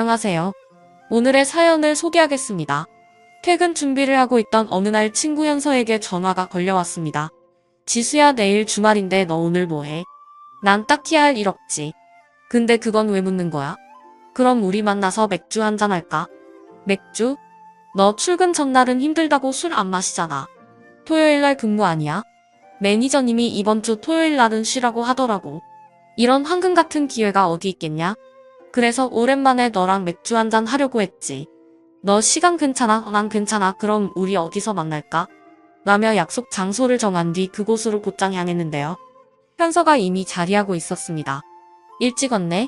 안녕하세요. 오늘의 사연을 소개하겠습니다. 퇴근 준비를 하고 있던 어느 날 친구 현서에게 전화가 걸려왔습니다. 지수야, 내일 주말인데 너 오늘 뭐해? 난 딱히 할 일 없지. 근데 그건 왜 묻는 거야? 그럼 우리 만나서 맥주 한잔 할까? 맥주? 너 출근 전날은 힘들다고 술 안 마시잖아. 토요일날 근무 아니야? 매니저님이 이번 주 토요일날은 쉬라고 하더라고. 이런 황금 같은 기회가 어디 있겠냐? 그래서 오랜만에 너랑 맥주 한잔 하려고 했지. 너 시간 괜찮아? 난 괜찮아. 그럼 우리 어디서 만날까? 라며 약속 장소를 정한 뒤 그곳으로 곧장 향했는데요. 현서가 이미 자리하고 있었습니다. 일찍 왔네?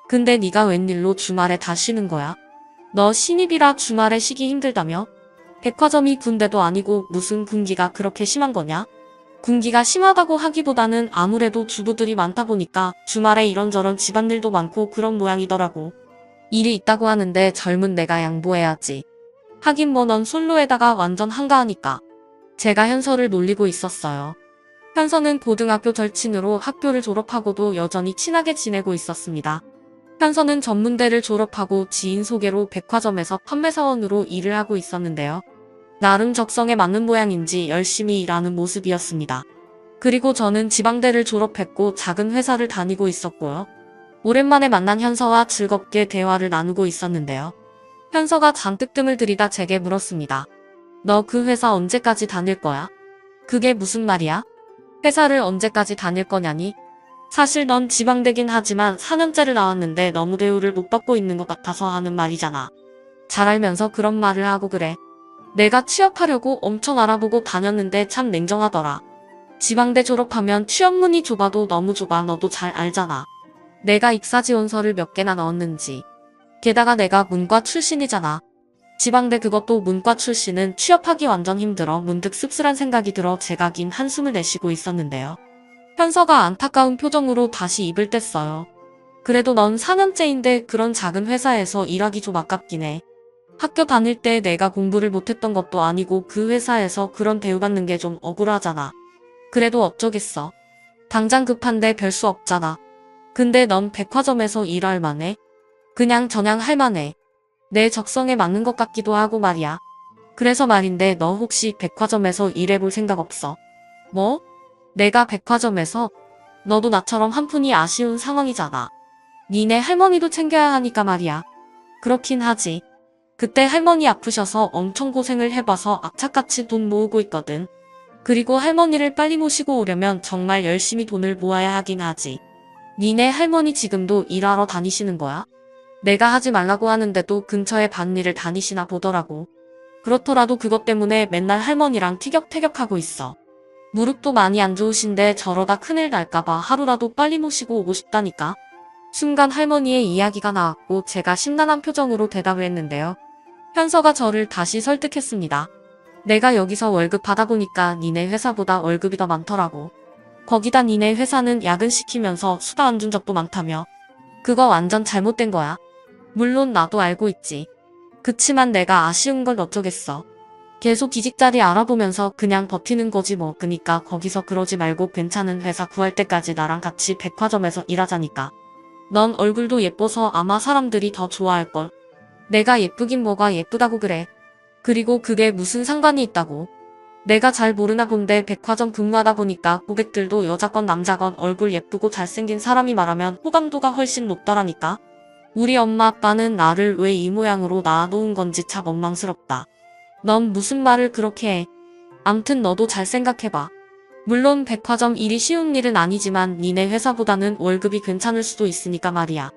근데 네가 웬일로 주말에 다 쉬는 거야? 너 신입이라 주말에 쉬기 힘들다며? 백화점이 군대도 아니고 무슨 군기가 그렇게 심한 거냐? 군기가 심하다고 하기보다는 아무래도 주부들이 많다 보니까 주말에 이런저런 집안일도 많고 그런 모양이더라고. 일이 있다고 하는데 젊은 내가 양보해야지. 하긴 뭐 넌 솔로에다가 완전 한가하니까. 제가 현서를 놀리고 있었어요. 현서는 고등학교 절친으로 학교를 졸업하고도 여전히 친하게 지내고 있었습니다. 현서는 전문대를 졸업하고 지인 소개로 백화점에서 판매사원으로 일을 하고 있었는데요. 나름 적성에 맞는 모양인지 열심히 일하는 모습이었습니다. 그리고 저는 지방대를 졸업했고 작은 회사를 다니고 있었고요. 오랜만에 만난 현서와 즐겁게 대화를 나누고 있었는데요. 현서가 잔뜩 뜸을 들이다 제게 물었습니다. 너 그 회사 언제까지 다닐 거야? 그게 무슨 말이야? 회사를 언제까지 다닐 거냐니? 사실 넌 지방대긴 하지만 4년째를 나왔는데 너무 대우를 못 받고 있는 것 같아서 하는 말이잖아. 잘 알면서 그런 말을 하고 그래. 내가 취업하려고 엄청 알아보고 다녔는데 참 냉정하더라. 지방대 졸업하면 취업문이 좁아도 너무 좁아. 너도 잘 알잖아. 내가 익사지원서를 몇 개나 넣었는지. 게다가 내가 문과 출신이잖아. 지방대 그것도 문과 출신은 취업하기 완전 힘들어. 문득 씁쓸한 생각이 들어 제가 긴 한숨을 내쉬고 있었는데요. 현서가 안타까운 표정으로 다시 입을 뗐어요. 그래도 넌 4년째인데 그런 작은 회사에서 일하기 좀 아깝긴 해. 학교 다닐 때 내가 공부를 못했던 것도 아니고 그 회사에서 그런 대우받는 게 좀 억울하잖아. 그래도 어쩌겠어. 당장 급한데 별 수 없잖아. 근데 넌 백화점에서 일할 만해? 그냥 저냥 할 만해. 내 적성에 맞는 것 같기도 하고 말이야. 그래서 말인데 너 혹시 백화점에서 일해볼 생각 없어? 뭐? 내가 백화점에서? 너도 나처럼 한푼이 아쉬운 상황이잖아. 니네 할머니도 챙겨야 하니까 말이야. 그렇긴 하지. 그때 할머니 아프셔서 엄청 고생을 해봐서 악착같이 돈 모으고 있거든. 그리고 할머니를 빨리 모시고 오려면 정말 열심히 돈을 모아야 하긴 하지. 니네 할머니 지금도 일하러 다니시는 거야? 내가 하지 말라고 하는데도 근처에 밭일을 다니시나 보더라고. 그렇더라도 그것 때문에 맨날 할머니랑 티격태격하고 있어. 무릎도 많이 안 좋으신데 저러다 큰일 날까봐 하루라도 빨리 모시고 오고 싶다니까. 순간 할머니의 이야기가 나왔고 제가 심란한 표정으로 대답을 했는데요. 현서가 저를 다시 설득했습니다. 내가 여기서 월급 받아보니까 니네 회사보다 월급이 더 많더라고. 거기다 니네 회사는 야근 시키면서 수당 안 준 적도 많다며. 그거 완전 잘못된 거야. 물론 나도 알고 있지. 그치만 내가 아쉬운 걸 어쩌겠어. 계속 이직 자리 알아보면서 그냥 버티는 거지 뭐. 그니까 거기서 그러지 말고 괜찮은 회사 구할 때까지 나랑 같이 백화점에서 일하자니까. 넌 얼굴도 예뻐서 아마 사람들이 더 좋아할걸. 내가 예쁘긴 뭐가 예쁘다고 그래. 그리고 그게 무슨 상관이 있다고. 내가 잘 모르나 본데 백화점 근무하다 보니까 고객들도 여자건 남자건 얼굴 예쁘고 잘생긴 사람이 말하면 호감도가 훨씬 높더라니까. 우리 엄마 아빠는 나를 왜 이 모양으로 낳아놓은 건지 참 원망스럽다. 넌 무슨 말을 그렇게 해. 암튼 너도 잘 생각해봐. 물론 백화점 일이 쉬운 일은 아니지만 니네 회사보다는 월급이 괜찮을 수도 있으니까 말이야.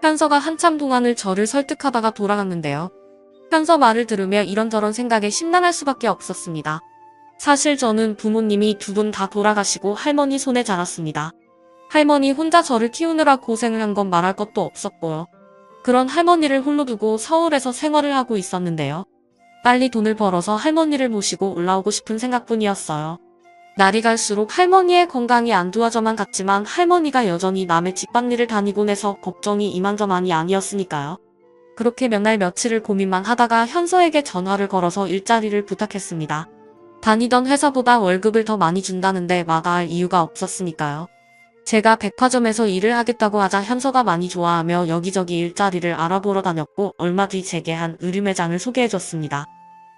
현서가 한참 동안을 저를 설득하다가 돌아갔는데요. 현서 말을 들으며 이런저런 생각에 심란할 수밖에 없었습니다. 사실 저는 부모님이 두 분 다 돌아가시고 할머니 손에 자랐습니다. 할머니 혼자 저를 키우느라 고생을 한 건 말할 것도 없었고요. 그런 할머니를 홀로 두고 서울에서 생활을 하고 있었는데요. 빨리 돈을 벌어서 할머니를 모시고 올라오고 싶은 생각뿐이었어요. 날이 갈수록 할머니의 건강이 안 좋아져만 갔지만 할머니가 여전히 남의 집안일을 다니곤 해서 걱정이 이만저만이 아니었으니까요. 그렇게 몇 날 며칠을 고민만 하다가 현서에게 전화를 걸어서 일자리를 부탁했습니다. 다니던 회사보다 월급을 더 많이 준다는데 마다할 이유가 없었으니까요. 제가 백화점에서 일을 하겠다고 하자 현서가 많이 좋아하며 여기저기 일자리를 알아보러 다녔고 얼마 뒤 제게 한 의류 매장을 소개해줬습니다.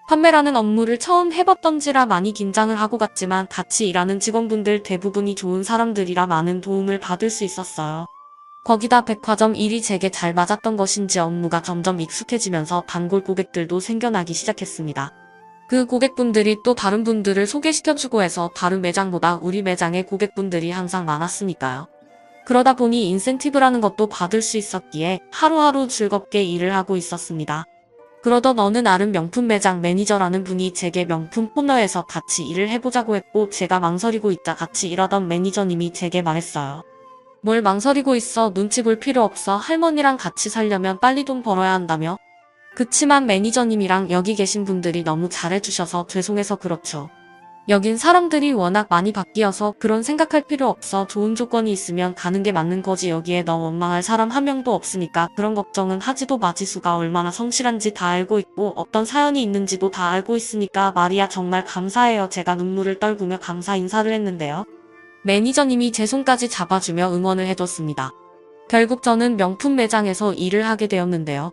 판매라는 업무를 처음 해봤던지라 많이 긴장을 하고 갔지만 같이 일하는 직원분들 대부분이 좋은 사람들이라 많은 도움을 받을 수 있었어요. 거기다 백화점 일이 제게 잘 맞았던 것인지 업무가 점점 익숙해지면서 단골 고객들도 생겨나기 시작했습니다. 그 고객분들이 또 다른 분들을 소개시켜주고 해서 다른 매장보다 우리 매장에 고객분들이 항상 많았으니까요. 그러다 보니 인센티브라는 것도 받을 수 있었기에 하루하루 즐겁게 일을 하고 있었습니다. 그러던 어느 날은 명품 매장 매니저라는 분이 제게 명품 코너에서 같이 일을 해보자고 했고 제가 망설이고 있다 같이 일하던 매니저님이 제게 말했어요. 뭘 망설이고 있어. 눈치 볼 필요 없어. 할머니랑 같이 살려면 빨리 돈 벌어야 한다며. 그치만 매니저님이랑 여기 계신 분들이 너무 잘해주셔서 죄송해서 그렇죠. 여긴 사람들이 워낙 많이 바뀌어서 그런 생각할 필요 없어. 좋은 조건이 있으면 가는 게 맞는 거지. 여기에 너 원망할 사람 한 명도 없으니까 그런 걱정은 하지도 마. 지수가 얼마나 성실한지 다 알고 있고 어떤 사연이 있는지도 다 알고 있으니까 말이야. 정말 감사해요. 제가 눈물을 떨구며 감사 인사를 했는데요. 매니저님이 제 손까지 잡아주며 응원을 해줬습니다. 결국 저는 명품 매장에서 일을 하게 되었는데요.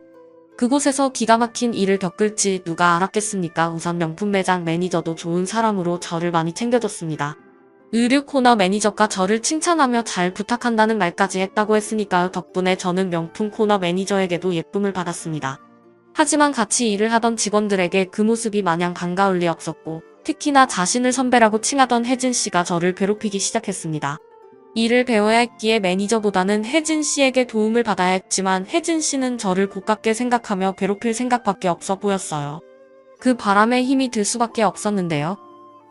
그곳에서 기가 막힌 일을 겪을지 누가 알았겠습니까? 우선 명품 매장 매니저도 좋은 사람으로 저를 많이 챙겨줬습니다. 의류 코너 매니저가 저를 칭찬하며 잘 부탁한다는 말까지 했다고 했으니까요. 덕분에 저는 명품 코너 매니저에게도 예쁨을 받았습니다. 하지만 같이 일을 하던 직원들에게 그 모습이 마냥 반가울 리 없었고 특히나 자신을 선배라고 칭하던 혜진 씨가 저를 괴롭히기 시작했습니다. 일을 배워야 했기에 매니저보다는 혜진 씨에게 도움을 받아야 했지만 혜진 씨는 저를 고깝게 생각하며 괴롭힐 생각밖에 없어 보였어요. 그 바람에 힘이 들 수밖에 없었는데요.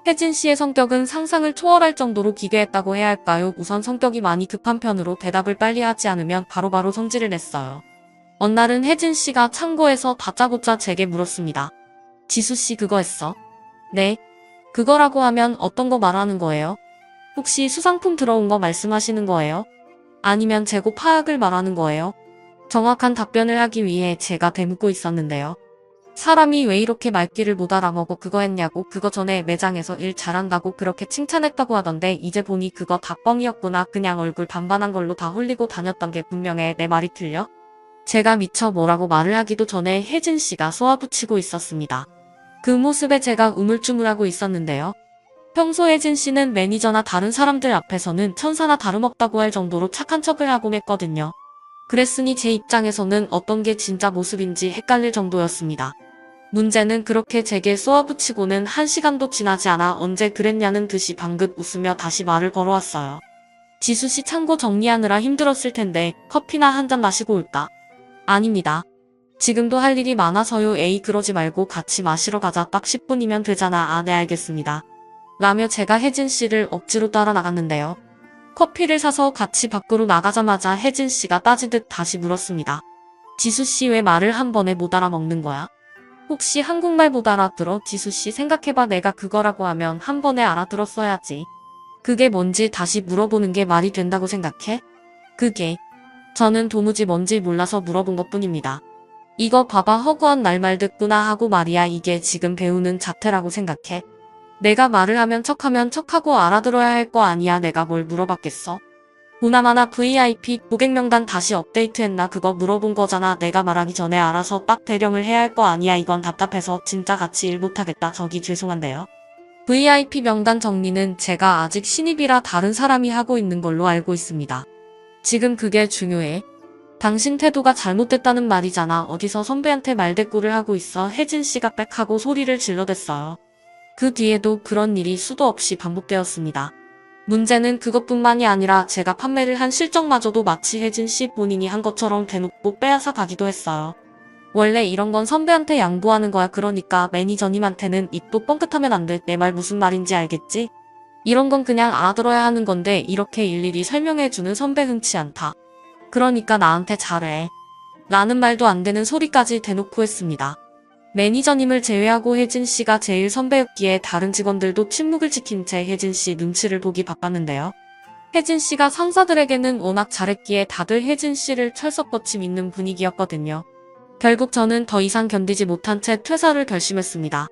혜진 씨의 성격은 상상을 초월할 정도로 기괴했다고 해야 할까요? 우선 성격이 많이 급한 편으로 대답을 빨리 하지 않으면 바로바로 성질을 냈어요. 어느 날은 혜진 씨가 창고에서 다짜고짜 제게 물었습니다. 지수 씨 그거 했어? 네. 그거라고 하면 어떤 거 말하는 거예요? 혹시 수상품 들어온 거 말씀하시는 거예요? 아니면 재고 파악을 말하는 거예요? 정확한 답변을 하기 위해 제가 되묻고 있었는데요. 사람이 왜 이렇게 말귀를 못 알아먹어. 그거 했냐고. 그거 전에 매장에서 일 잘한다고 그렇게 칭찬했다고 하던데 이제 보니 그거 다 뻥이었구나. 그냥 얼굴 반반한 걸로 다 홀리고 다녔던 게 분명해. 내 말이 틀려? 제가 미처 뭐라고 말을 하기도 전에 혜진 씨가 쏘아붙이고 있었습니다. 그 모습에 제가 우물쭈물하고 있었는데요. 평소 혜진 씨는 매니저나 다른 사람들 앞에서는 천사나 다름없다고 할 정도로 착한 척을 하곤 했거든요. 그랬으니 제 입장에서는 어떤 게 진짜 모습인지 헷갈릴 정도였습니다. 문제는 그렇게 제게 쏘아붙이고는 1시간도 지나지 않아 언제 그랬냐는 듯이 방긋 웃으며 다시 말을 걸어왔어요. 지수씨 창고 정리하느라 힘들었을 텐데 커피나 한잔 마시고 올까? 아닙니다. 지금도 할 일이 많아서요. 에이 그러지 말고 같이 마시러 가자. 딱 10분이면 되잖아. 아 네 알겠습니다. 라며 제가 혜진 씨를 억지로 따라 나갔는데요. 커피를 사서 같이 밖으로 나가자마자 혜진 씨가 따지듯 다시 물었습니다. 지수 씨 왜 말을 한 번에 못 알아먹는 거야? 혹시 한국말 못 알아들어? 지수 씨 생각해봐. 내가 그거라고 하면 한 번에 알아들었어야지. 그게 뭔지 다시 물어보는 게 말이 된다고 생각해? 그게 저는 도무지 뭔지 몰라서 물어본 것뿐입니다. 이거 봐봐. 허구한 날 듣구나 하고 말이야. 이게 지금 배우는 자태라고 생각해? 내가 말을 하면 척하고 알아들어야 할 거 아니야. 내가 뭘 물어봤겠어? 보나마나 VIP 고객 명단 다시 업데이트했나 그거 물어본 거잖아. 내가 말하기 전에 알아서 딱 대령을 해야 할 거 아니야. 이건 답답해서 진짜 같이 일 못하겠다. 저기 죄송한데요. VIP 명단 정리는 제가 아직 신입이라 다른 사람이 하고 있는 걸로 알고 있습니다. 지금 그게 중요해? 당신 태도가 잘못됐다는 말이잖아. 어디서 선배한테 말대꾸를 하고 있어. 혜진 씨가 빽 하고 소리를 질러댔어요. 그 뒤에도 그런 일이 수도 없이 반복되었습니다. 문제는 그것뿐만이 아니라 제가 판매를 한 실적마저도 마치 혜진 씨 본인이 한 것처럼 대놓고 빼앗아 가기도 했어요. 원래 이런 건 선배한테 양보하는 거야. 그러니까 매니저님한테는 입도 뻥끗하면 안 돼. 내 말 무슨 말인지 알겠지? 이런 건 그냥 알아들어야 하는 건데 이렇게 일일이 설명해주는 선배 흔치 않다. 그러니까 나한테 잘해. 라는 말도 안 되는 소리까지 대놓고 했습니다. 매니저님을 제외하고 혜진 씨가 제일 선배였기에 다른 직원들도 침묵을 지킨 채 혜진 씨 눈치를 보기 바빴는데요. 혜진 씨가 상사들에게는 워낙 잘했기에 다들 혜진 씨를 철석같이 믿는 분위기였거든요. 결국 저는 더 이상 견디지 못한 채 퇴사를 결심했습니다.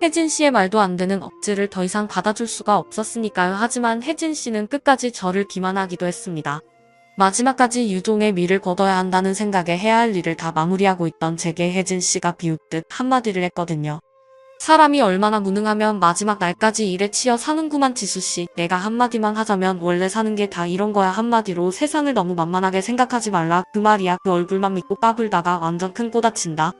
혜진 씨의 말도 안 되는 억지를 더 이상 받아줄 수가 없었으니까요. 하지만 혜진 씨는 끝까지 저를 기만하기도 했습니다. 마지막까지 유종의 미를 거둬야 한다는 생각에 해야 할 일을 다 마무리하고 있던 제게 혜진 씨가 비웃듯 한마디를 했거든요. 사람이 얼마나 무능하면 마지막 날까지 일에 치여 사는구만. 지수씨, 내가 한마디만 하자면 원래 사는 게 다 이런 거야. 한마디로 세상을 너무 만만하게 생각하지 말라. 그 말이야. 그 얼굴만 믿고 까불다가 완전 큰 꼬다친다.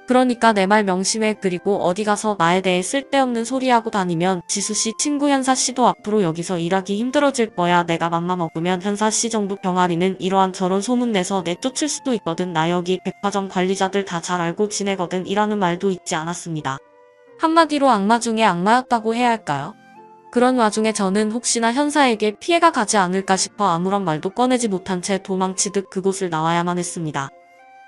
그러니까 내 말 명심해. 그리고 어디 가서 나에 대해 쓸데없는 소리하고 다니면 지수씨 친구 현사씨도 앞으로 여기서 일하기 힘들어질 거야. 내가 맘만 먹으면 현사씨 정도 병아리는 이러한 저런 소문내서 내쫓을 수도 있거든. 나 여기 백화점 관리자들 다 잘 알고 지내거든. 이라는 말도 잊지 않았습니다. 한마디로 악마 중에 악마였다고 해야 할까요? 그런 와중에 저는 혹시나 현사에게 피해가 가지 않을까 싶어 아무런 말도 꺼내지 못한 채 도망치듯 그곳을 나와야만 했습니다.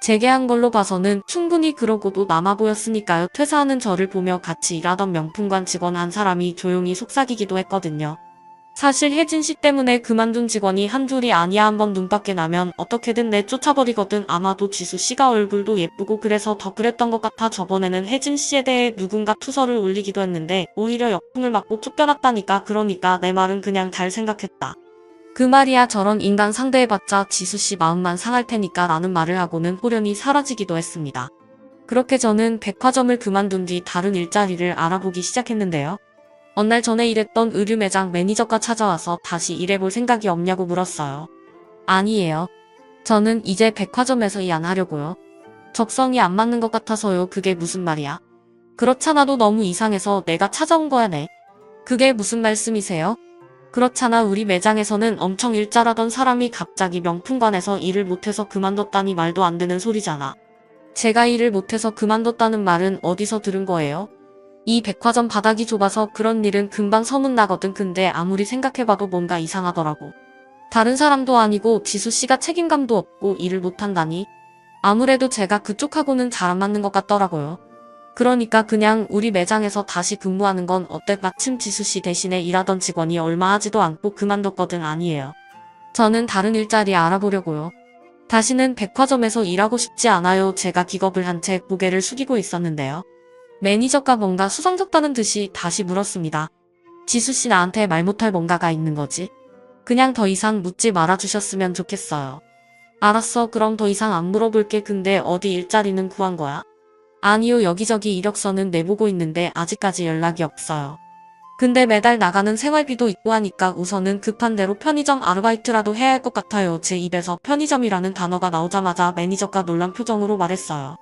제게 한 걸로 봐서는 충분히 그러고도 남아 보였으니까요. 퇴사하는 저를 보며 같이 일하던 명품관 직원 한 사람이 조용히 속삭이기도 했거든요. 사실 혜진 씨 때문에 그만둔 직원이 한둘이 아니야. 한번 눈밖에 나면 어떻게든 내쫓아버리거든. 아마도 지수 씨가 얼굴도 예쁘고 그래서 더 그랬던 것 같아. 저번에는 혜진 씨에 대해 누군가 투서를 올리기도 했는데 오히려 역풍을 맞고 쫓겨났다니까. 그러니까 내 말은 그냥 잘 생각했다. 그 말이야. 저런 인간 상대해봤자 지수 씨 마음만 상할 테니까 라는 말을 하고는 호련히 사라지기도 했습니다. 그렇게 저는 백화점을 그만둔 뒤 다른 일자리를 알아보기 시작했는데요. 어느 날 전에 일했던 의류 매장 매니저가 찾아와서 다시 일해볼 생각이 없냐고 물었어요. 아니에요. 저는 이제 백화점에서 일 안 하려고요. 적성이 안 맞는 것 같아서요. 그게 무슨 말이야? 그렇잖아도 너무 이상해서 내가 찾아온 거야. 네. 그게 무슨 말씀이세요? 그렇잖아. 우리 매장에서는 엄청 일 잘하던 사람이 갑자기 명품관에서 일을 못해서 그만뒀다니 말도 안 되는 소리잖아. 제가 일을 못해서 그만뒀다는 말은 어디서 들은 거예요? 이 백화점 바닥이 좁아서 그런 일은 금방 소문나거든. 근데 아무리 생각해봐도 뭔가 이상하더라고. 다른 사람도 아니고 지수씨가 책임감도 없고 일을 못한다니. 아무래도 제가 그쪽하고는 잘 안 맞는 것 같더라고요. 그러니까 그냥 우리 매장에서 다시 근무하는 건 어때? 마침 지수씨 대신에 일하던 직원이 얼마 하지도 않고 그만뒀거든. 아니에요. 저는 다른 일자리 알아보려고요. 다시는 백화점에서 일하고 싶지 않아요. 제가 기겁을 한 채 고개를 숙이고 있었는데요. 매니저가 뭔가 수상쩍다는 듯이 다시 물었습니다. 지수씨, 나한테 말 못할 뭔가가 있는 거지? 그냥 더 이상 묻지 말아주셨으면 좋겠어요. 알았어. 그럼 더 이상 안 물어볼게. 근데 어디 일자리는 구한 거야? 아니요. 여기저기 이력서는 내보고 있는데 아직까지 연락이 없어요. 근데 매달 나가는 생활비도 있고 하니까 우선은 급한 대로 편의점 아르바이트라도 해야 할 것 같아요. 제 입에서 편의점이라는 단어가 나오자마자 매니저가 놀란 표정으로 말했어요.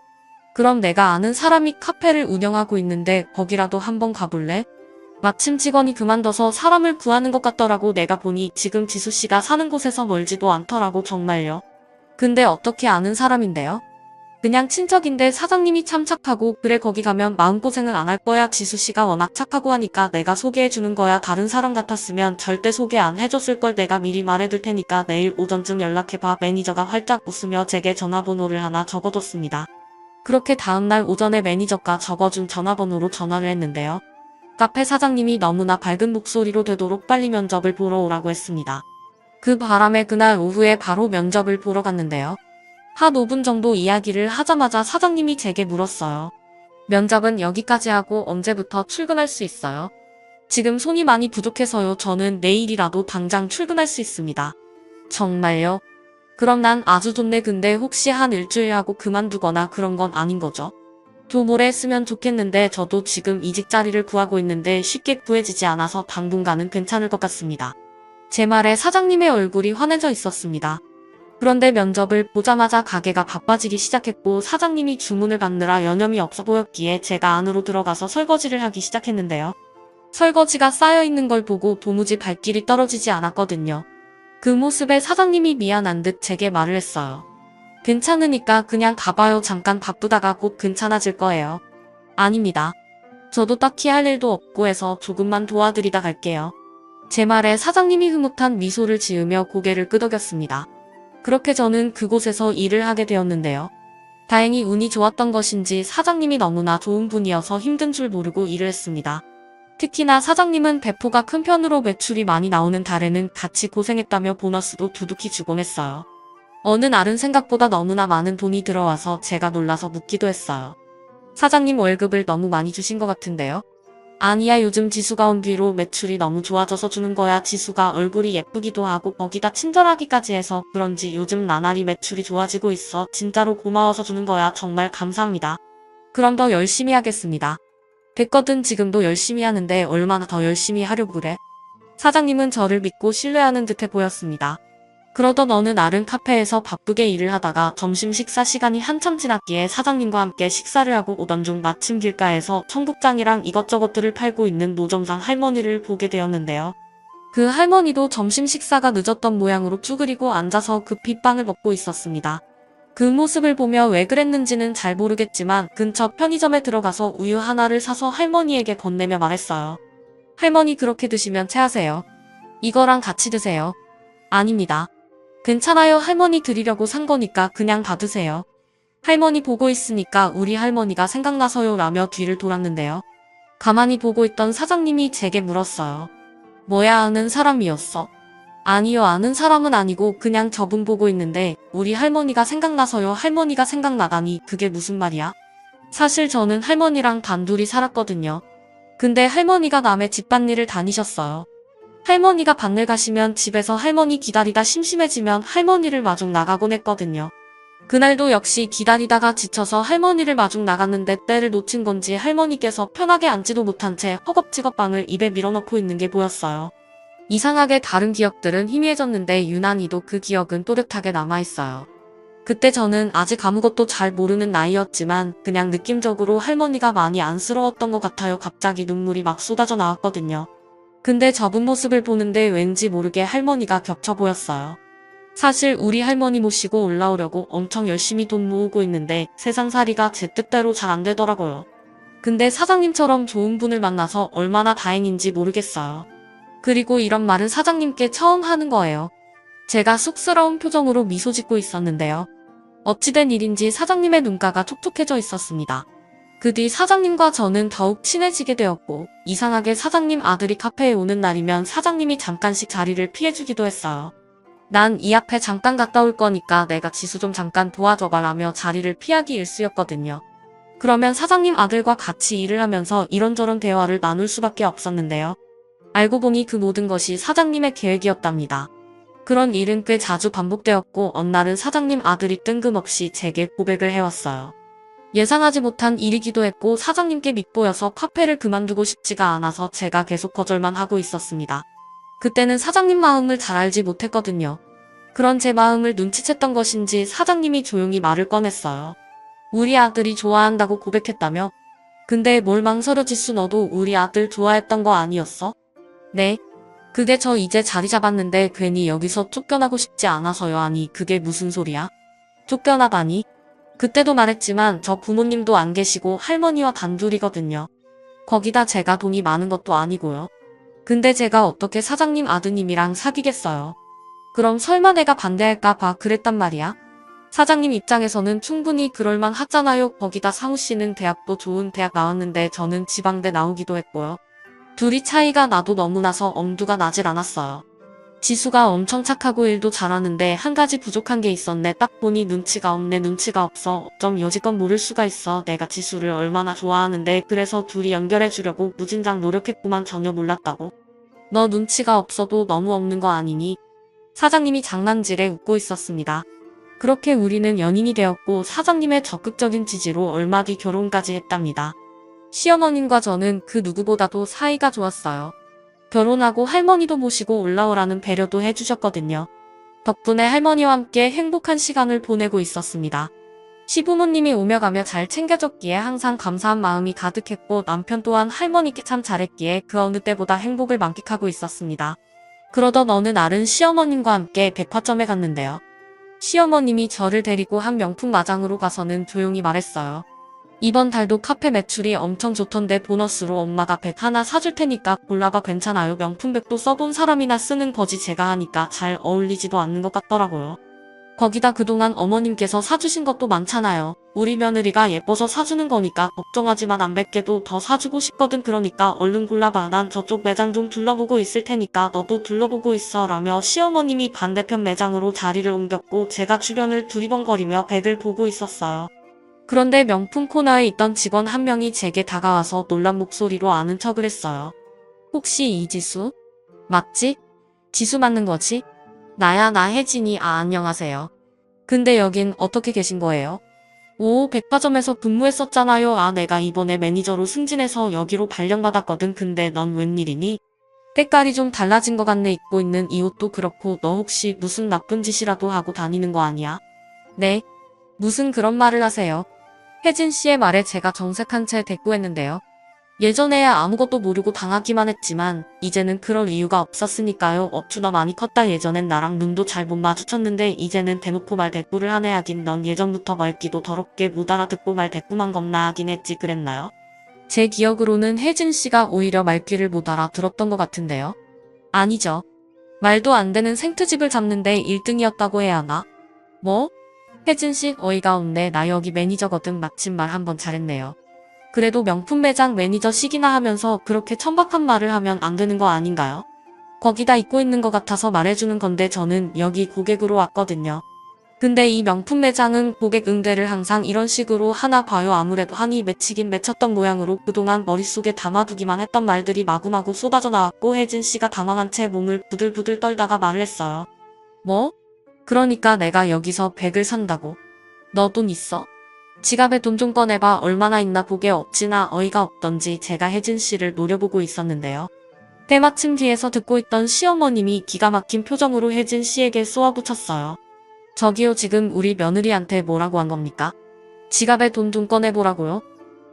그럼 내가 아는 사람이 카페를 운영하고 있는데 거기라도 한번 가볼래? 마침 직원이 그만둬서 사람을 구하는 것 같더라고. 내가 보니 지금 지수씨가 사는 곳에서 멀지도 않더라고. 정말요. 근데 어떻게 아는 사람인데요? 그냥 친척인데 사장님이 참 착하고 그래 거기 가면 마음고생을 안 할 거야. 지수씨가 워낙 착하고 하니까 내가 소개해주는 거야. 다른 사람 같았으면 절대 소개 안 해줬을 걸. 내가 미리 말해둘 테니까 내일 오전쯤 연락해봐. 매니저가 활짝 웃으며 제게 전화번호를 하나 적어뒀습니다. 그렇게 다음날 오전에 매니저가 적어준 전화번호로 전화를 했는데요. 카페 사장님이 너무나 밝은 목소리로 되도록 빨리 면접을 보러 오라고 했습니다. 그 바람에 그날 오후에 바로 면접을 보러 갔는데요. 한 5분 정도 이야기를 하자마자 사장님이 제게 물었어요. 면접은 여기까지 하고 언제부터 출근할 수 있어요? 지금 손이 많이 부족해서요. 저는 내일이라도 당장 출근할 수 있습니다. 정말요? 그럼 난 아주 좋네. 근데 혹시 한 일주일 하고 그만두거나 그런 건 아닌 거죠? 좀 오래 했으면 좋겠는데 저도 지금 이직 자리를 구하고 있는데 쉽게 구해지지 않아서 당분간은 괜찮을 것 같습니다. 제 말에 사장님의 얼굴이 환해져 있었습니다. 그런데 면접을 보자마자 가게가 바빠지기 시작했고 사장님이 주문을 받느라 여념이 없어 보였기에 제가 안으로 들어가서 설거지를 하기 시작했는데요. 설거지가 쌓여있는 걸 보고 도무지 발길이 떨어지지 않았거든요. 그 모습에 사장님이 미안한 듯 제게 말을 했어요. 괜찮으니까 그냥 가봐요. 잠깐 바쁘다가 곧 괜찮아질 거예요. 아닙니다. 저도 딱히 할 일도 없고 해서 조금만 도와드리다 갈게요. 제 말에 사장님이 흐뭇한 미소를 지으며 고개를 끄덕였습니다. 그렇게 저는 그곳에서 일을 하게 되었는데요. 다행히 운이 좋았던 것인지 사장님이 너무나 좋은 분이어서 힘든 줄 모르고 일을 했습니다. 특히나 사장님은 배포가 큰 편으로 매출이 많이 나오는 달에는 같이 고생했다며 보너스도 두둑히 주곤 했어요. 어느 날은 생각보다 너무나 많은 돈이 들어와서 제가 놀라서 묻기도 했어요. 사장님 월급을 너무 많이 주신 것 같은데요? 아니야, 요즘 지수가 온 뒤로 매출이 너무 좋아져서 주는 거야. 지수가 얼굴이 예쁘기도 하고 거기다 친절하기까지 해서 그런지 요즘 나날이 매출이 좋아지고 있어. 진짜로 고마워서 주는 거야. 정말 감사합니다. 그럼 더 열심히 하겠습니다. 됐거든. 지금도 열심히 하는데 얼마나 더 열심히 하려고 그래? 사장님은 저를 믿고 신뢰하는 듯해 보였습니다. 그러던 어느 날은 카페에서 바쁘게 일을 하다가 점심 식사 시간이 한참 지났기에 사장님과 함께 식사를 하고 오던 중 마침 길가에서 청국장이랑 이것저것들을 팔고 있는 노점상 할머니를 보게 되었는데요. 그 할머니도 점심 식사가 늦었던 모양으로 쭈그리고 앉아서 급히 빵을 먹고 있었습니다. 그 모습을 보며 왜 그랬는지는 잘 모르겠지만 근처 편의점에 들어가서 우유 하나를 사서 할머니에게 건네며 말했어요. 할머니, 그렇게 드시면 체하세요. 이거랑 같이 드세요. 아닙니다. 괜찮아요. 할머니 드리려고 산 거니까 그냥 받으세요. 할머니 보고 있으니까 우리 할머니가 생각나서요 라며 뒤를 돌았는데요. 가만히 보고 있던 사장님이 제게 물었어요. 뭐야, 아는 사람이었어? 아니요, 아는 사람은 아니고 그냥 저분 보고 있는데 우리 할머니가 생각나서요. 할머니가 생각나다니 그게 무슨 말이야? 사실 저는 할머니랑 단둘이 살았거든요. 근데 할머니가 남의 집안일을 다니셨어요. 할머니가 방을 가시면 집에서 할머니 기다리다 심심해지면 할머니를 마중 나가곤 했거든요. 그날도 역시 기다리다가 지쳐서 할머니를 마중 나갔는데 때를 놓친 건지 할머니께서 편하게 앉지도 못한 채 허겁지겁 빵을 입에 밀어넣고 있는 게 보였어요. 이상하게 다른 기억들은 희미해졌는데 유난히도 그 기억은 또렷하게 남아있어요. 그때 저는 아직 아무것도 잘 모르는 나이였지만 그냥 느낌적으로 할머니가 많이 안쓰러웠던 것 같아요. 갑자기 눈물이 막 쏟아져 나왔거든요. 근데 저분 모습을 보는데 왠지 모르게 할머니가 겹쳐 보였어요. 사실 우리 할머니 모시고 올라오려고 엄청 열심히 돈 모으고 있는데 세상살이가 제 뜻대로 잘 안 되더라고요. 근데 사장님처럼 좋은 분을 만나서 얼마나 다행인지 모르겠어요. 그리고 이런 말은 사장님께 처음 하는 거예요. 제가 쑥스러운 표정으로 미소 짓고 있었는데요. 어찌된 일인지 사장님의 눈가가 촉촉해져 있었습니다. 그 뒤 사장님과 저는 더욱 친해지게 되었고 이상하게 사장님 아들이 카페에 오는 날이면 사장님이 잠깐씩 자리를 피해주기도 했어요. 난 이 앞에 잠깐 갔다 올 거니까 내가 지수 좀 잠깐 도와줘봐 라며 자리를 피하기 일쑤였거든요. 그러면 사장님 아들과 같이 일을 하면서 이런저런 대화를 나눌 수밖에 없었는데요. 알고 보니 그 모든 것이 사장님의 계획이었답니다. 그런 일은 꽤 자주 반복되었고 어느 날은 사장님 아들이 뜬금없이 제게 고백을 해왔어요. 예상하지 못한 일이기도 했고 사장님께 밉보여서 카페를 그만두고 싶지가 않아서 제가 계속 거절만 하고 있었습니다. 그때는 사장님 마음을 잘 알지 못했거든요. 그런 제 마음을 눈치챘던 것인지 사장님이 조용히 말을 꺼냈어요. 우리 아들이 좋아한다고 고백했다며? 근데 뭘 망설여 지수, 너도 우리 아들 좋아했던 거 아니었어? 네. 그게 저 이제 자리 잡았는데 괜히 여기서 쫓겨나고 싶지 않아서요. 아니 그게 무슨 소리야? 쫓겨나다니? 그때도 말했지만 저 부모님도 안 계시고 할머니와 단둘이거든요. 거기다 제가 돈이 많은 것도 아니고요. 근데 제가 어떻게 사장님 아드님이랑 사귀겠어요. 그럼 설마 내가 반대할까 봐 그랬단 말이야? 사장님 입장에서는 충분히 그럴만 하잖아요. 거기다 상우 씨는 대학도 좋은 대학 나왔는데 저는 지방대 나오기도 했고요. 둘이 차이가 나도 너무 나서 엄두가 나질 않았어요. 지수가 엄청 착하고 일도 잘하는데 한 가지 부족한 게 있었네. 딱 보니 눈치가 없네. 눈치가 없어. 어쩜 여지껏 모를 수가 있어. 내가 지수를 얼마나 좋아하는데 그래서 둘이 연결해 주려고 무진장 노력했구만. 전혀 몰랐다고. 너 눈치가 없어도 너무 없는 거 아니니? 사장님이 장난질에 웃고 있었습니다. 그렇게 우리는 연인이 되었고 사장님의 적극적인 지지로 얼마 뒤 결혼까지 했답니다. 시어머님과 저는 그 누구보다도 사이가 좋았어요. 결혼하고 할머니도 모시고 올라오라는 배려도 해주셨거든요. 덕분에 할머니와 함께 행복한 시간을 보내고 있었습니다. 시부모님이 오며 가며 잘 챙겨줬기에 항상 감사한 마음이 가득했고 남편 또한 할머니께 참 잘했기에 그 어느 때보다 행복을 만끽하고 있었습니다. 그러던 어느 날은 시어머님과 함께 백화점에 갔는데요. 시어머님이 저를 데리고 한 명품 마장으로 가서는 조용히 말했어요. 이번 달도 카페 매출이 엄청 좋던데 보너스로 엄마가 백 하나 사줄 테니까 골라봐. 괜찮아요. 명품백도 써본 사람이나 쓰는 거지 제가 하니까 잘 어울리지도 않는 것 같더라고요. 거기다 그동안 어머님께서 사주신 것도 많잖아요. 우리 며느리가 예뻐서 사주는 거니까 걱정하지만 안 뵙게도 더 사주고 싶거든. 그러니까 얼른 골라봐. 난 저쪽 매장 좀 둘러보고 있을 테니까 너도 둘러보고 있어 라며 시어머님이 반대편 매장으로 자리를 옮겼고 제가 주변을 두리번거리며 백을 보고 있었어요. 그런데 명품 코너에 있던 직원 한 명이 제게 다가와서 놀란 목소리로 아는 척을 했어요. 혹시 이지수? 맞지? 지수 맞는 거지? 나야, 나 혜진이. 안녕하세요. 근데 여긴 어떻게 계신 거예요? 오, 백화점에서 근무했었잖아요. 내가 이번에 매니저로 승진해서 여기로 발령받았거든. 근데 넌 웬일이니? 때깔이 좀 달라진 것 같네. 입고 있는 이 옷도 그렇고 너 혹시 무슨 나쁜 짓이라도 하고 다니는 거 아니야? 네? 무슨 그런 말을 하세요? 혜진 씨의 말에 제가 정색한 채 대꾸했는데요. 예전에야 아무것도 모르고 당하기만 했지만 이제는 그럴 이유가 없었으니까요. 어쭈나 많이 컸다. 예전엔 나랑 눈도 잘 못 마주쳤는데 이제는 대놓고 말 대꾸를 하네. 하긴 넌 예전부터 말귀도 더럽게 못 알아듣고 말 대꾸만 겁나 하긴 했지. 그랬나요? 제 기억으로는 혜진 씨가 오히려 말귀를 못 알아들었던 것 같은데요. 아니죠. 말도 안 되는 생트집을 잡는데 1등이었다고 해야 하나? 뭐? 혜진 씨 어이가 없네. 나 여기 매니저거든. 마침 말 한번 잘했네요. 그래도 명품 매장 매니저시기나 하면서 그렇게 천박한 말을 하면 안 되는 거 아닌가요? 거기다 잊고 있는 것 같아서 말해주는 건데 저는 여기 고객으로 왔거든요. 근데 이 명품 매장은 고객 응대를 항상 이런 식으로 하나 봐요. 아무래도 한이 맺히긴 맺혔던 모양으로 그동안 머릿속에 담아두기만 했던 말들이 마구마구 쏟아져 나왔고 혜진 씨가 당황한 채 몸을 부들부들 떨다가 말을 했어요. 뭐? 그러니까 내가 여기서 백을 산다고. 너 돈 있어? 지갑에 돈 좀 꺼내봐. 얼마나 있나 보게. 어찌나 어이가 없던지 제가 혜진 씨를 노려보고 있었는데요. 때마침 뒤에서 듣고 있던 시어머님이 기가 막힌 표정으로 혜진 씨에게 쏘아붙였어요. 저기요, 지금 우리 며느리한테 뭐라고 한 겁니까? 지갑에 돈 좀 꺼내보라고요?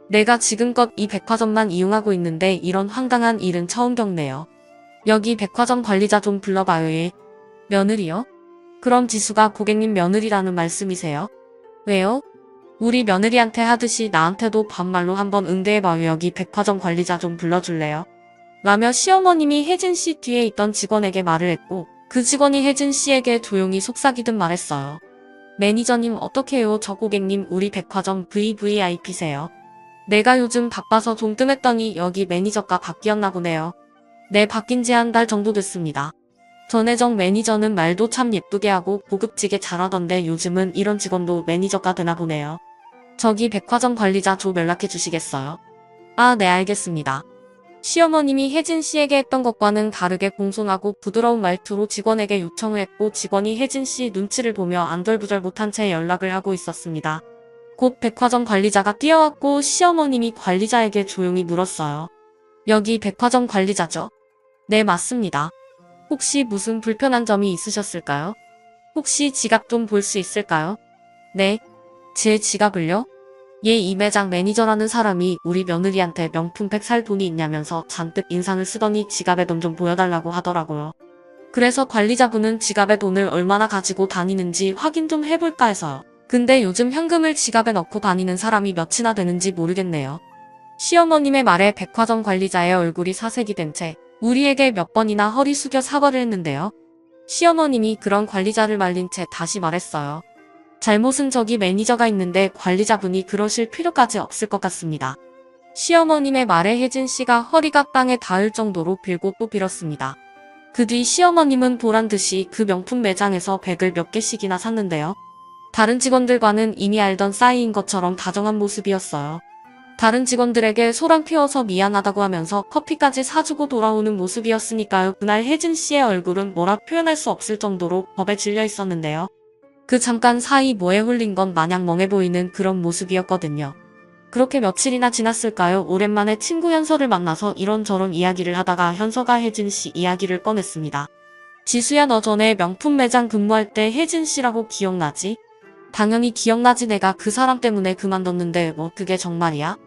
내가 지금껏 이 백화점만 이용하고 있는데 이런 황당한 일은 처음 겪네요. 여기 백화점 관리자 좀 불러봐요. 예. 며느리요? 그럼 지수가 고객님 며느리라는 말씀이세요? 왜요? 우리 며느리한테 하듯이 나한테도 반말로 한번 응대해봐요. 여기 백화점 관리자 좀 불러줄래요? 라며 시어머님이 혜진 씨 뒤에 있던 직원에게 말을 했고 그 직원이 혜진 씨에게 조용히 속삭이듯 말했어요. 매니저님 어떡해요. 저 고객님 우리 백화점 VVIP세요. 내가 요즘 바빠서 좀 뜸했더니 여기 매니저가 바뀌었나 보네요. 네, 바뀐 지 한 달 정도 됐습니다. 전혜정 매니저는 말도 참 예쁘게 하고 고급지게 잘하던데 요즘은 이런 직원도 매니저가 되나 보네요. 저기 백화점 관리자 좀 연락해 주시겠어요? 네, 알겠습니다. 시어머님이 혜진 씨에게 했던 것과는 다르게 공손하고 부드러운 말투로 직원에게 요청을 했고 직원이 혜진 씨 눈치를 보며 안절부절 못한 채 연락을 하고 있었습니다. 곧 백화점 관리자가 뛰어왔고 시어머님이 관리자에게 조용히 물었어요. 여기 백화점 관리자죠? 네, 맞습니다. 혹시 무슨 불편한 점이 있으셨을까요? 혹시 지갑 좀 볼 수 있을까요? 네. 제 지갑을요? 이 매장 매니저라는 사람이 우리 며느리한테 명품백 살 돈이 있냐면서 잔뜩 인상을 쓰더니 지갑에 돈 좀 보여달라고 하더라고요. 그래서 관리자분은 지갑에 돈을 얼마나 가지고 다니는지 확인 좀 해볼까 해서요. 근데 요즘 현금을 지갑에 넣고 다니는 사람이 몇이나 되는지 모르겠네요. 시어머님의 말에 백화점 관리자의 얼굴이 사색이 된 채 우리에게 몇 번이나 허리 숙여 사과를 했는데요. 시어머님이 그런 관리자를 말린 채 다시 말했어요. 잘못은 저기 매니저가 있는데 관리자분이 그러실 필요까지 없을 것 같습니다. 시어머님의 말에 혜진 씨가 허리가 땅에 닿을 정도로 빌고 또 빌었습니다. 그 뒤 시어머님은 보란듯이 그 명품 매장에서 백을 몇 개씩이나 샀는데요. 다른 직원들과는 이미 알던 사이인 것처럼 다정한 모습이었어요. 다른 직원들에게 소란 피워서 미안하다고 하면서 커피까지 사주고 돌아오는 모습이었으니까요. 그날 혜진 씨의 얼굴은 뭐라 표현할 수 없을 정도로 겁에 질려 있었는데요. 그 잠깐 사이 뭐에 홀린 건 마냥 멍해 보이는 그런 모습이었거든요. 그렇게 며칠이나 지났을까요? 오랜만에 친구 현서를 만나서 이런저런 이야기를 하다가 현서가 혜진 씨 이야기를 꺼냈습니다. 지수야, 너 전에 명품 매장 근무할 때 혜진 씨라고 기억나지? 당연히 기억나지. 내가 그 사람 때문에 그만뒀는데 뭐 그게 정말이야?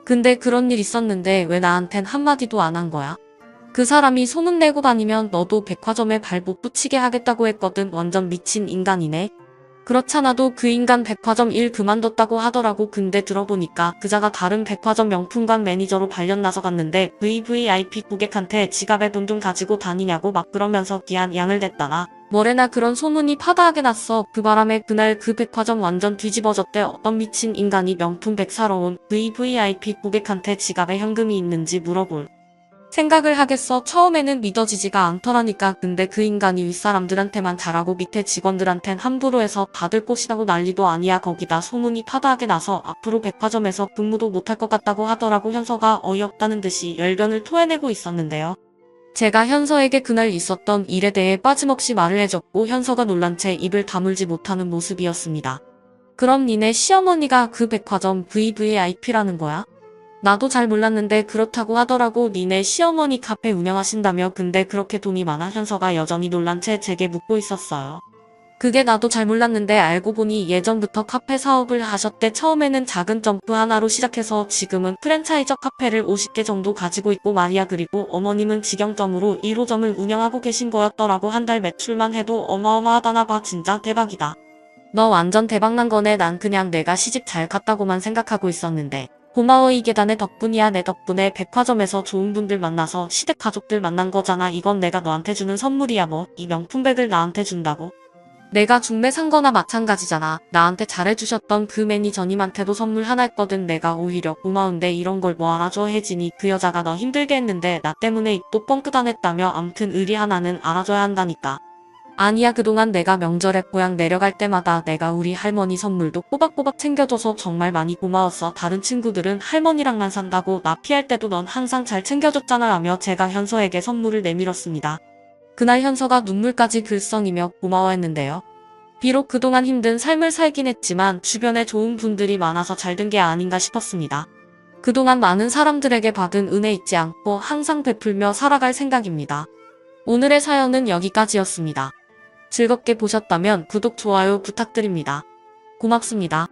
근데 그런 일 있었는데 왜 나한텐 한마디도 안 한 거야? 그 사람이 소문내고 다니면 너도 백화점에 발 못 붙이게 하겠다고 했거든. 완전 미친 인간이네. 그렇잖아도 그 인간 백화점 일 그만뒀다고 하더라고. 근데 들어보니까 그자가 다른 백화점 명품관 매니저로 발령 나서 갔는데 VVIP 고객한테 지갑에 돈 좀 가지고 다니냐고 막 그러면서 귀한 양을 댔다나 뭐래나 그런 소문이 파다하게 났어. 그 바람에 그날 그 백화점 완전 뒤집어졌대. 어떤 미친 인간이 명품 백 사러 온 VVIP 고객한테 지갑에 현금이 있는지 물어볼 생각을 하겠어. 처음에는 믿어지지가 않더라니까. 근데 그 인간이 윗사람들한테만 잘하고 밑에 직원들한텐 함부로 해서 받을 곳이라고 난리도 아니야. 거기다 소문이 파다하게 나서 앞으로 백화점에서 근무도 못할 것 같다고 하더라고. 현서가 어이없다는 듯이 열변을 토해내고 있었는데요. 제가 현서에게 그날 있었던 일에 대해 빠짐없이 말을 해줬고 현서가 놀란 채 입을 다물지 못하는 모습이었습니다. 그럼 니네 시어머니가 그 백화점 VVIP라는 거야? 나도 잘 몰랐는데 그렇다고 하더라고. 니네 시어머니 카페 운영하신다며. 근데 그렇게 돈이 많아? 현서가 여전히 놀란 채 제게 묻고 있었어요. 그게 나도 잘 몰랐는데 알고 보니 예전부터 카페 사업을 하셨대. 처음에는 작은 점프 하나로 시작해서 지금은 프랜차이저 카페를 50개 정도 가지고 있고 말이야. 그리고 어머님은 직영점으로 1호점을 운영하고 계신 거였더라고. 한 달 매출만 해도 어마어마하다나 봐. 진짜 대박이다. 너 완전 대박난 거네. 난 그냥 내가 시집 잘 갔다고만 생각하고 있었는데. 고마워. 이게 다 내 덕분이야. 내 덕분에 백화점에서 좋은 분들 만나서 시댁 가족들 만난 거잖아. 이건 내가 너한테 주는 선물이야. 뭐 이 명품백을 나한테 준다고? 내가 중매 산 거나 마찬가지잖아. 나한테 잘해주셨던 그 매니저님한테도 선물 하나 했거든. 내가 오히려 고마운데 이런 걸 뭐 알아줘. 혜진이 그 여자가 너 힘들게 했는데 나 때문에 입도 뻥끗 안 했다며. 암튼 의리 하나는 알아줘야 한다니까. 아니야. 그동안 내가 명절에 고향 내려갈 때마다 내가 우리 할머니 선물도 꼬박꼬박 챙겨줘서 정말 많이 고마웠어. 다른 친구들은 할머니랑만 산다고 나 피할 때도 넌 항상 잘 챙겨줬잖아 라며 제가 현서에게 선물을 내밀었습니다. 그날 현서가 눈물까지 글썽이며 고마워했는데요. 비록 그동안 힘든 삶을 살긴 했지만 주변에 좋은 분들이 많아서 잘 된 게 아닌가 싶었습니다. 그동안 많은 사람들에게 받은 은혜 잊지 않고 항상 베풀며 살아갈 생각입니다. 오늘의 사연은 여기까지였습니다. 즐겁게 보셨다면 구독, 좋아요 부탁드립니다. 고맙습니다.